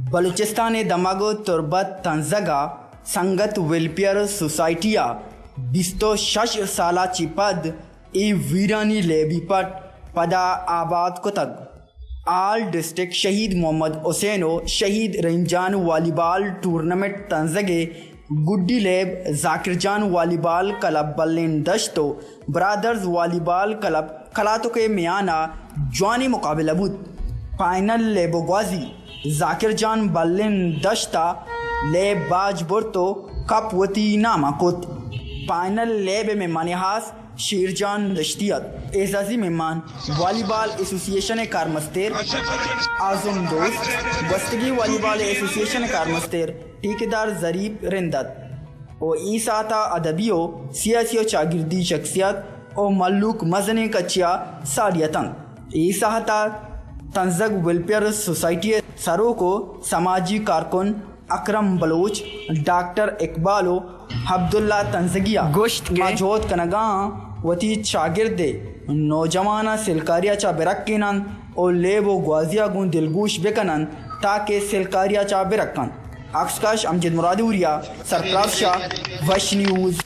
بلوچستان دماغ تربت تنزگا سنگت ویلفیئر سوسائٹیا 26 سالہ چی پد ای ویرانی لیبی پٹ پدا آباد کتگ آل ڈسٹرکٹ شہید محمد حسینو شہید رنجان والی بال ٹورنامنٹ تنزگے گڈی لیب ذاکر جان والی بال کلب بلین دشتو برادرز والی بال کلب کلاتو کے میانہ جوانی مقابلہ بود فائنل لیبو گوازی ذاکر جان بلین دشتا لیب باج برتو کپ وتی نامہ کت فائنل لیب میں منحاس شیر جان دشتیت اعزازی مہمان والی بال ایسوسییشن کارمستیر اعظم دوست بستگی والی بال ایسوسییشن کارمستیر ٹھیکیدار ظریف رندت او ای ساتا ادبیو سیاسی و چاگردی شخصیت او ملوک مزن کچیا سالیتن ای ساتا تنزگ ویلفیئر سوسائٹی سرو کو سماجی کارکن اکرم بلوچ ڈاکٹر اقبالو عبداللہ تنزگیہ گوشت ماجود کنگاں وتی شاگرد نوجوانہ سلکاریا چا برکنن او لیبو گوازیا گون دلگوش بکنن تاکہ سلکاریا چا برکن عکس کش امجد مرادی وریا سرفراز شاہ وش نیوز